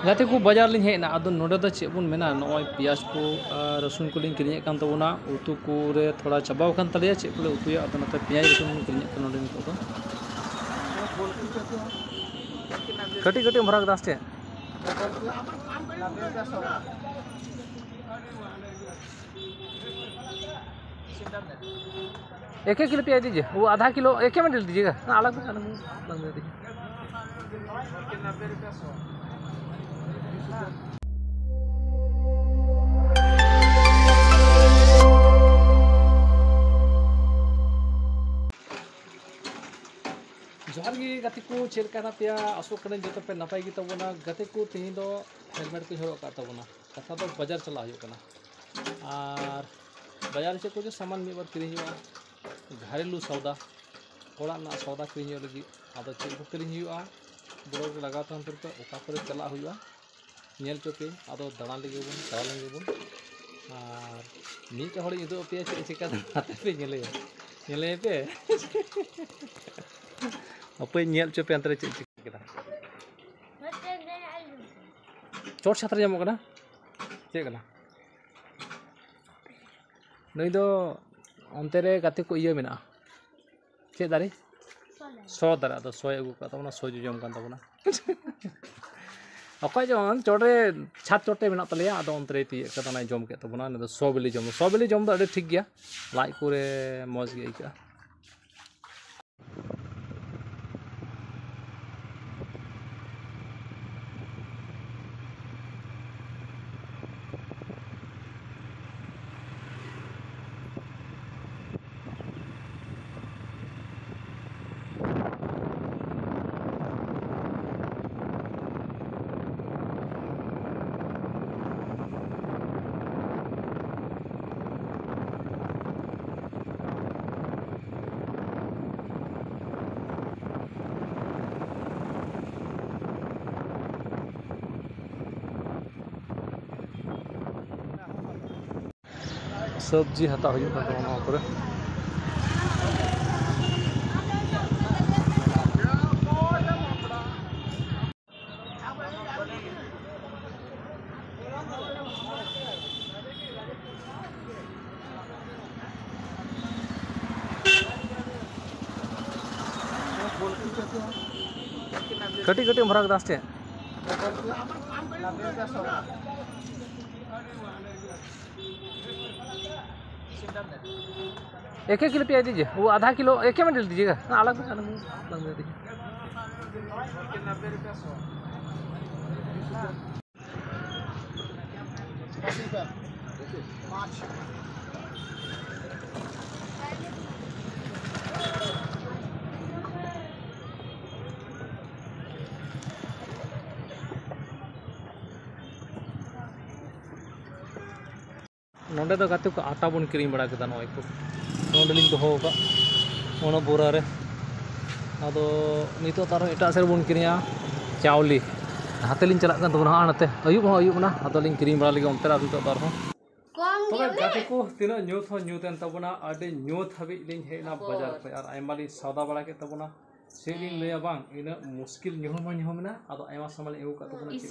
गाते को बाजार लिंग हेना अदो नोडे द चे बुन मेना नॉय प्याज को रसुन को लिंग किरिये कान तबोना उतु को रे थोड़ा चबाव कान तलिया चे को उतुया अदो नते प्याज रसुन किरिये कान नोडे नितो दो कटी कटी भराक दास चे एक किलो प्याज दीजिए वो आधा किलो एक में डाल दीजिएगा अलग अलग दे दीजिए जोहार गी गाते को चेलकाना पे आसो कने जतो पे नपाय गी तबोना गाते को तेही दो हेलमेट को हरो का तबोना कथा दो बाजार चला हुयो कना आर बाजार से को जो सामान में बार किरिन हुआ घरेलू सौदा ओड़ा ना सौदा किरिन हुयो लगी आदो चेल को किरिन हुआ बड़ो लगा तन पर ओका पर चला हुआ नेल चोके आदो दाना लगे बुन आर नीच हड़ इदो पे चिका हाते पे नेले पे apa nyel cope antara cek kita cor satra jamok kana cek kana noi do onte re gate ko iya mena cek dari so dara do soy agu ka tabona soy jom kan tabona okai jon chore chat chote mena taleya ado onte re ti ka tanai jom ke tabona ne do so beli jom do ade thik gya lai kore moj ge ika सब्जी हता हुई पर कटी कटी भराक दास चे एक kilo प्याज दीजिए वो आधा किलो एक में डाल दीजिएगा अलग अलग दे दीजिए नोडे दो गाते को आटा बन किरिंग बड़ा केदा नय को नोडे लिंग दोहो का ओनो बोरा रे आदो नितो तारो एटा सेर बन किरिया चावली हाते लिंग चला कन तबना आनते अयुब ना आदो लिंग किरिंग बड़ा लगे ओंते आदो तार हो तो गाते को तिना न्यूतन तबना आडे न्यूत हबि लिंग हेना बाजार पे आर आयमा लिंग सौदा बड़ा के तबना सेलिंग लेया बांग इना मुश्किल न्यूहमना आदो आयमा सामान एउ का तबना